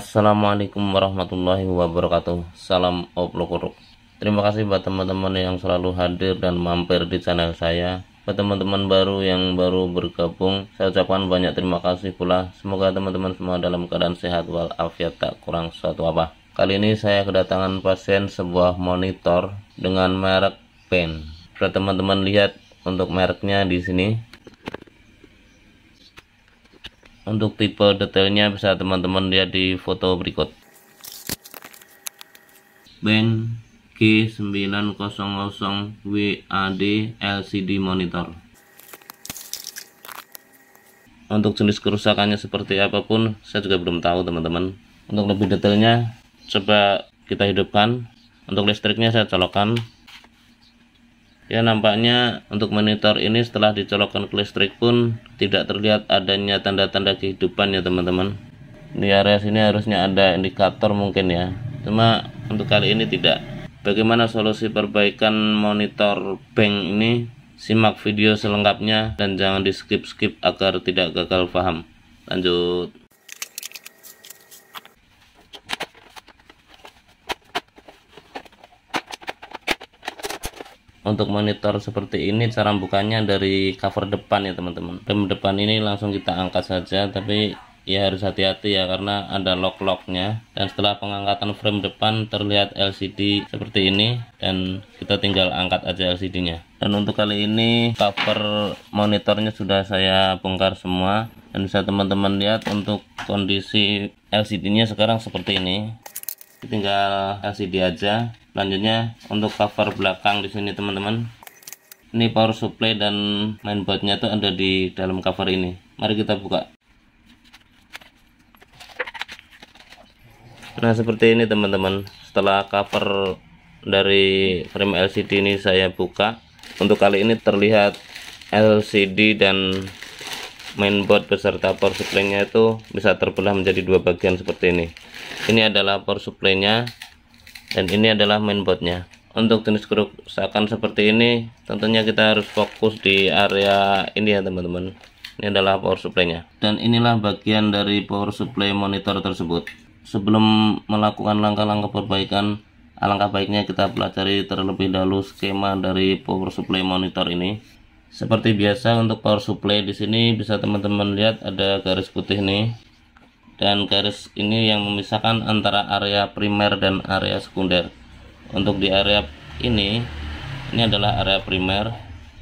Assalamualaikum warahmatullahi wabarakatuh. Salam oplok. Terima kasih buat teman-teman yang selalu hadir dan mampir di channel saya. Buat teman-teman baru yang baru bergabung, saya ucapkan banyak terima kasih pula. Semoga teman-teman semua dalam keadaan sehat walafiat, tak kurang suatu apa. Kali ini saya kedatangan pasien sebuah monitor dengan merek Pen. Bisa teman-teman lihat untuk mereknya di sini. Untuk tipe detailnya bisa teman-teman lihat di foto berikut. Pen G900WAD LCD monitor. Untuk jenis kerusakannya seperti apapun saya juga belum tahu teman-teman. Untuk lebih detailnya coba kita hidupkan. Untuk listriknya saya colokkan. Ya, nampaknya untuk monitor ini setelah dicolokkan ke listrik pun tidak terlihat adanya tanda-tanda kehidupan ya teman-teman. Di area sini harusnya ada indikator mungkin ya, cuma untuk kali ini tidak. Bagaimana solusi perbaikan monitor bank ini? Simak video selengkapnya dan jangan di skip agar tidak gagal paham. Lanjut. Untuk monitor seperti ini cara bukanya dari cover depan ya teman-teman. Frame depan ini langsung kita angkat saja, tapi ya harus hati-hati ya karena ada lock-locknya. Dan setelah pengangkatan frame depan terlihat LCD seperti ini dan kita tinggal angkat aja LCD-nya. Dan untuk kali ini cover monitornya sudah saya bongkar semua dan bisa teman-teman lihat untuk kondisi LCD-nya sekarang seperti ini. Tinggal LCD aja. Selanjutnya untuk cover belakang di sini teman-teman. Ini power supply dan mainboardnya tuh ada di dalam cover ini. Mari kita buka. Nah seperti ini teman-teman. Setelah cover dari frame LCD ini saya buka. Untuk kali ini terlihat LCD dan mainboard beserta power supply-nya itu bisa terbelah menjadi dua bagian seperti ini. Ini adalah power supply-nya dan ini adalah mainboardnya. Untuk jenis kerusakan seperti ini tentunya kita harus fokus di area ini ya teman-teman. Ini adalah power supply-nya dan inilah bagian dari power supply monitor tersebut. Sebelum melakukan langkah-langkah perbaikan, alangkah baiknya kita pelajari terlebih dahulu skema dari power supply monitor ini. Seperti biasa untuk power supply di sini bisa teman-teman lihat ada garis putih nih. Dan garis ini yang memisahkan antara area primer dan area sekunder. Untuk di area ini adalah area primer.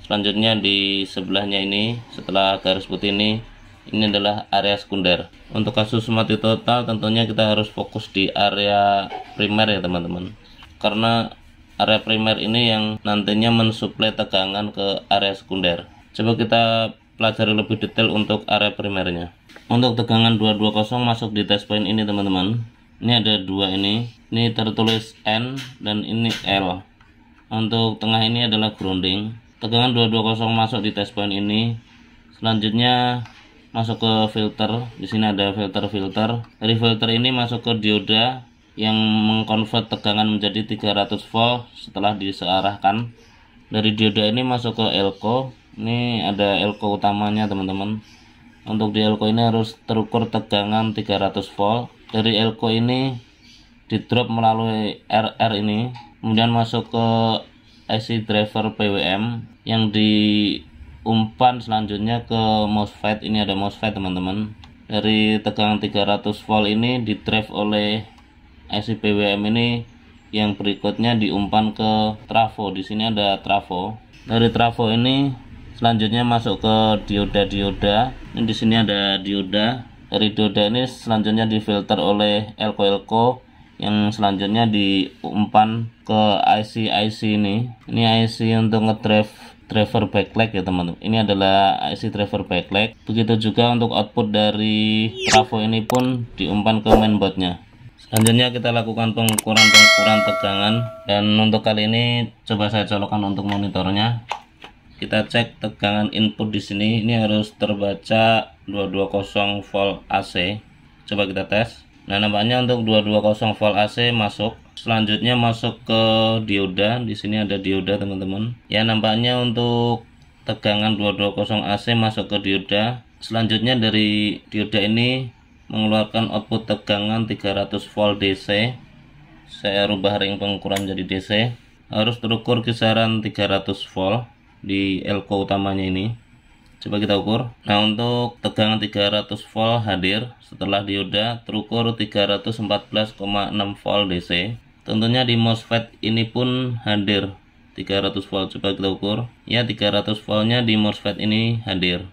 Selanjutnya di sebelahnya ini, setelah garis putih ini adalah area sekunder. Untuk kasus mati total tentunya kita harus fokus di area primer ya teman-teman. Karena area primer ini yang nantinya mensuplai tegangan ke area sekunder. Coba kita pelajari lebih detail untuk area primernya. Untuk tegangan 220 masuk di test point ini teman-teman. Ini ada dua ini tertulis N dan ini L. Untuk tengah ini adalah grounding. Tegangan 220 masuk di test point ini. Selanjutnya masuk ke filter. Di sini ada filter. Dari filter ini masuk ke dioda yang mengkonvert tegangan menjadi 300 volt setelah disearahkan. Dari dioda ini masuk ke elko. Ini ada elko utamanya teman-teman. Untuk di elko ini harus terukur tegangan 300 volt. Dari elko ini di drop melalui RR ini, kemudian masuk ke IC driver PWM yang diumpan selanjutnya ke MOSFET. Ini ada MOSFET teman-teman. Dari tegangan 300 volt ini di drive oleh IC PWM ini, yang berikutnya diumpan ke trafo. Di sini ada trafo. Dari trafo ini selanjutnya masuk ke dioda. Di sini ada dioda. Dari dioda ini selanjutnya difilter oleh elko yang selanjutnya diumpan ke IC ini. Ini IC untuk ngedrive driver backlight ya teman-teman. Ini adalah IC driver backlight. Begitu juga untuk output dari trafo ini pun diumpan ke mainboardnya. Selanjutnya kita lakukan pengukuran tegangan, dan untuk kali ini coba saya colokkan untuk monitornya. Kita cek tegangan input di sini. Ini harus terbaca 220 volt AC. Coba kita tes. Nah, nampaknya untuk 220 volt AC masuk. Selanjutnya masuk ke dioda. Di sini ada dioda, teman-teman. Ya, nampaknya untuk tegangan 220 AC masuk ke dioda. Selanjutnya dari dioda ini mengeluarkan output tegangan 300 volt DC. Saya rubah ring pengukuran jadi DC. Harus terukur kisaran 300 volt di elko utamanya ini. Coba kita ukur. Nah, untuk tegangan 300 volt hadir. Setelah dioda terukur 314,6 volt DC. Tentunya di MOSFET ini pun hadir 300 volt. Coba kita ukur. Ya, 300 voltnya di MOSFET ini hadir.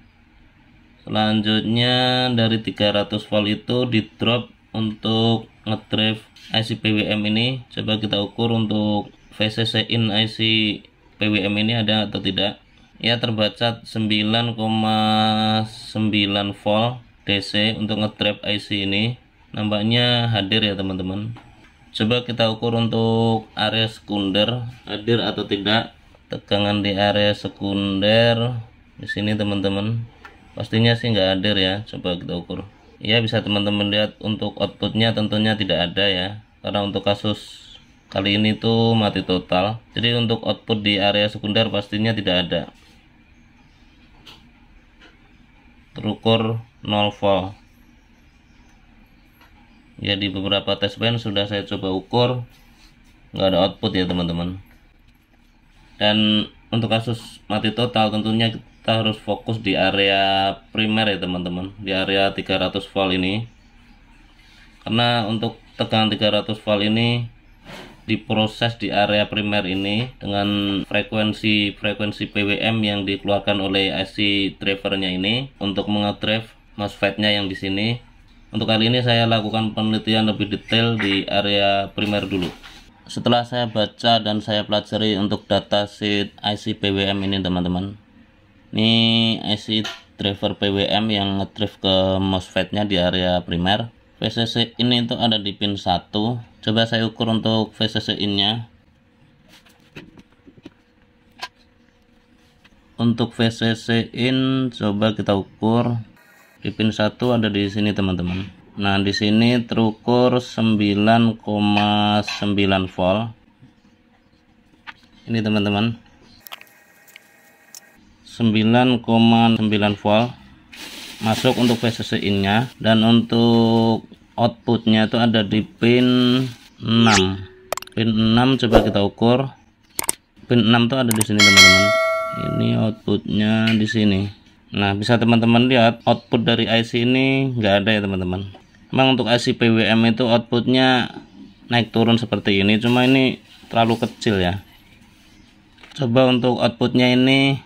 Selanjutnya dari 300 volt itu di drop untuk ngedrive IC PWM ini. Coba kita ukur untuk VCC in IC PWM ini ada atau tidak. Ya, terbaca 9,9 volt DC untuk ngedrive IC ini. Nampaknya hadir ya teman-teman. Coba kita ukur untuk area sekunder hadir atau tidak. Tegangan di area sekunder di sini teman-teman. Pastinya sih nggak hadir ya. Coba kita ukur. Ya, bisa teman-teman lihat untuk outputnya tentunya tidak ada ya. Karena untuk kasus kali ini tuh mati total. Jadi untuk output di area sekunder pastinya tidak ada. Terukur 0 volt. Ya, di beberapa test bench sudah saya coba ukur, nggak ada output ya teman-teman. Dan untuk kasus mati total tentunya kita harus fokus di area primer ya teman-teman, di area 300 volt ini. Karena untuk tegangan 300 volt ini diproses di area primer ini dengan frekuensi PWM yang dikeluarkan oleh IC drivernya ini untuk mengedrive MOSFET-nya yang di sini. Untuk kali ini saya lakukan penelitian lebih detail di area primer dulu. Setelah saya baca dan saya pelajari untuk datasheet IC PWM ini teman-teman. Ini IC driver PWM yang ngedrive ke MOSFET-nya di area primer. VCC in itu ada di pin 1. Coba saya ukur untuk VCC in-nya. Untuk VCC in coba kita ukur. Di pin 1 ada di sini teman-teman. Nah, di sini terukur 9,9 volt. Ini teman-teman. 9,9 volt. Masuk untuk VCC in-nya, dan untuk outputnya itu ada di pin 6. Pin 6 coba kita ukur. Pin 6 itu ada di sini teman-teman. Ini outputnya di sini. Nah, bisa teman-teman lihat output dari IC ini nggak ada ya teman-teman. Memang untuk IC PWM itu outputnya naik turun seperti ini, cuma ini terlalu kecil ya. Coba untuk outputnya ini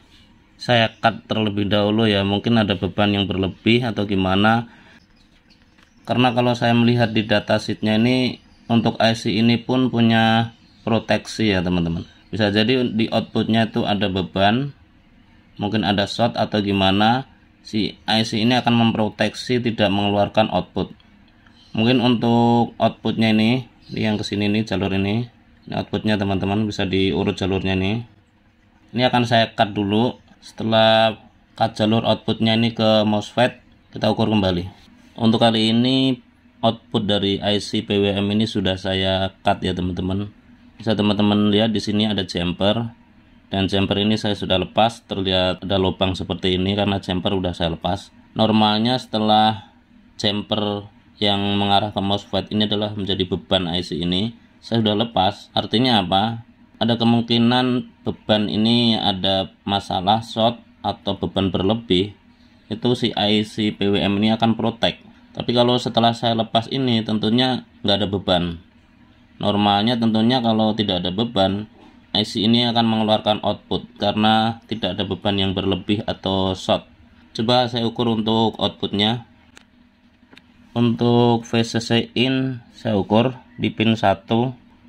saya cut terlebih dahulu ya, mungkin ada beban yang berlebih atau gimana. Karena kalau saya melihat di datasheetnya ini untuk IC ini pun punya proteksi ya teman-teman. Bisa jadi di outputnya itu ada beban, mungkin ada short atau gimana. Si IC ini akan memproteksi tidak mengeluarkan output. Mungkin untuk outputnya ini yang kesini nih, jalur ini outputnya teman-teman, bisa diurut jalurnya nih. Ini akan saya cut dulu. Setelah cut jalur outputnya ini ke MOSFET, kita ukur kembali. Untuk kali ini output dari IC PWM ini sudah saya cut ya teman-teman. Bisa teman-teman lihat di sini ada jumper. Dan jumper ini saya sudah lepas, terlihat ada lubang seperti ini karena jumper udah saya lepas. Normalnya setelah jumper yang mengarah ke MOSFET ini adalah menjadi beban IC ini, saya sudah lepas. Artinya apa? Ada kemungkinan beban ini ada masalah short atau beban berlebih. Itu si IC PWM ini akan protect. Tapi kalau setelah saya lepas ini tentunya nggak ada beban. Normalnya tentunya kalau tidak ada beban, IC ini akan mengeluarkan output karena tidak ada beban yang berlebih atau short. Coba saya ukur untuk outputnya. Untuk VCC in saya ukur di pin 1.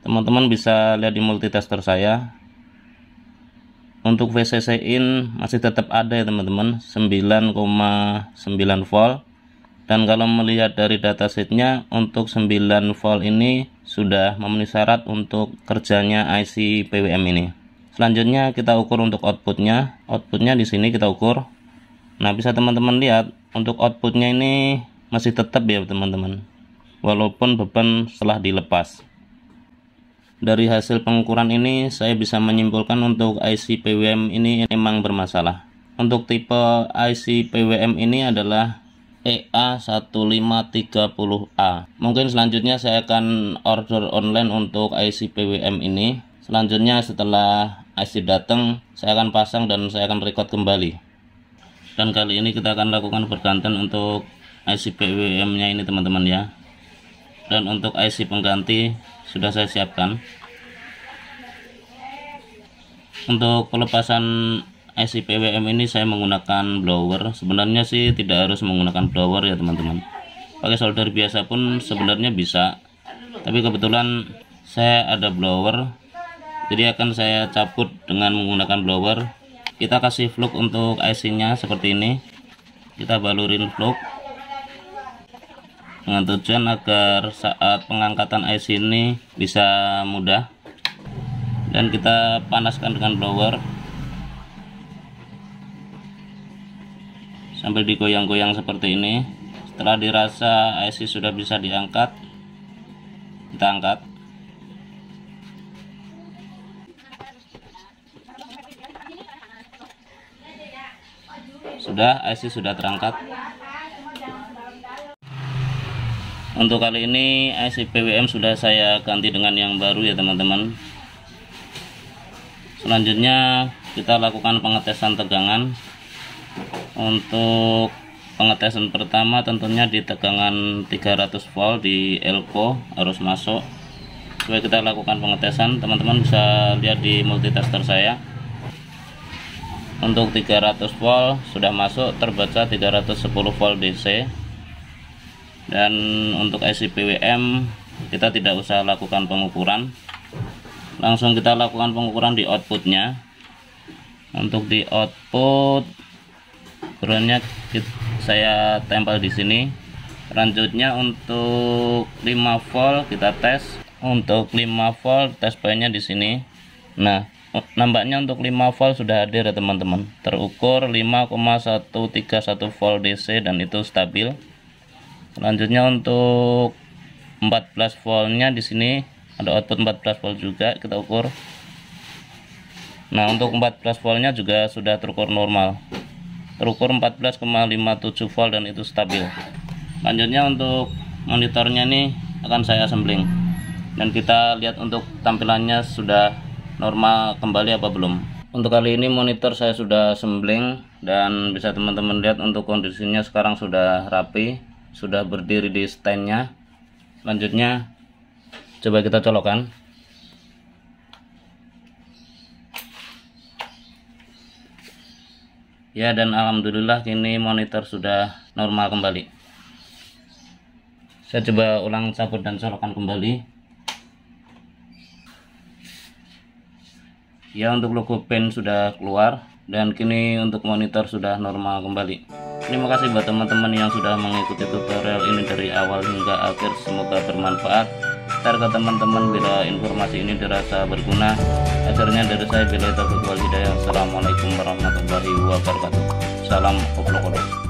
Teman-teman bisa lihat di multitester saya. Untuk VCC in masih tetap ada ya teman-teman, 9,9 volt. Dan kalau melihat dari datasheetnya untuk 9 volt ini sudah memenuhi syarat untuk kerjanya IC PWM ini. Selanjutnya kita ukur untuk outputnya. Outputnya di sini kita ukur. Nah, bisa teman-teman lihat untuk outputnya ini masih tetap ya teman-teman, walaupun beban setelah dilepas. Dari hasil pengukuran ini saya bisa menyimpulkan untuk IC PWM ini memang bermasalah. Untuk tipe IC PWM ini adalah EA1530A. Mungkin selanjutnya saya akan order online untuk IC PWM ini. Selanjutnya setelah IC datang, saya akan pasang dan saya akan record kembali. Dan kali ini kita akan lakukan pergantian untuk IC PWM nya ini teman-teman ya. Dan untuk IC pengganti sudah saya siapkan. Untuk pelepasan IC PWM ini saya menggunakan blower. Sebenarnya sih tidak harus menggunakan blower ya teman-teman. Pakai solder biasa pun sebenarnya bisa. Tapi kebetulan saya ada blower, jadi akan saya cabut dengan menggunakan blower. Kita kasih fluk untuk IC nya seperti ini. Kita balurin fluk dengan tujuan agar saat pengangkatan IC ini bisa mudah. Dan kita panaskan dengan blower sambil digoyang-goyang seperti ini. Setelah dirasa IC sudah bisa diangkat, kita angkat. Sudah, IC sudah terangkat. Untuk kali ini IC PWM sudah saya ganti dengan yang baru ya teman-teman. Selanjutnya kita lakukan pengetesan tegangan. Untuk pengetesan pertama tentunya di tegangan 300 volt di elko harus masuk. Supaya kita lakukan pengetesan, teman-teman bisa lihat di multitester saya. Untuk 300 volt sudah masuk, terbaca 310 volt DC. Dan untuk IC PWM kita tidak usah lakukan pengukuran, langsung kita lakukan pengukuran di outputnya. Untuk di output groundnya saya tempel di sini. Selanjutnya untuk 5 volt kita tes. Untuk 5 volt tes poinnya di sini. Nah, nampaknya untuk 5 volt sudah hadir ya teman-teman. Terukur 5,131 volt DC dan itu stabil. Selanjutnya untuk 14 voltnya di sini ada output 14 volt juga kita ukur. Nah, untuk 14 voltnya juga sudah terukur normal. Terukur 14,57 volt dan itu stabil. Selanjutnya untuk monitornya nih akan saya assembling. Dan kita lihat untuk tampilannya sudah normal kembali apa belum. Untuk kali ini monitor saya sudah assembling dan bisa teman-teman lihat untuk kondisinya sekarang sudah rapi, sudah berdiri di standnya. Selanjutnya coba kita colokkan. Ya, dan alhamdulillah kini monitor sudah normal kembali. Saya coba ulang cabut dan colokkan kembali. Ya, untuk logo pen sudah keluar dan kini untuk monitor sudah normal kembali. Terima kasih buat teman-teman yang sudah mengikuti tutorial ini dari awal hingga akhir. Semoga bermanfaat. Share ke teman-teman bila informasi ini dirasa berguna. Akhirnya dari saya, bila taufiq wal hidayah. Assalamualaikum warahmatullahi wabarakatuh. Salam obrol.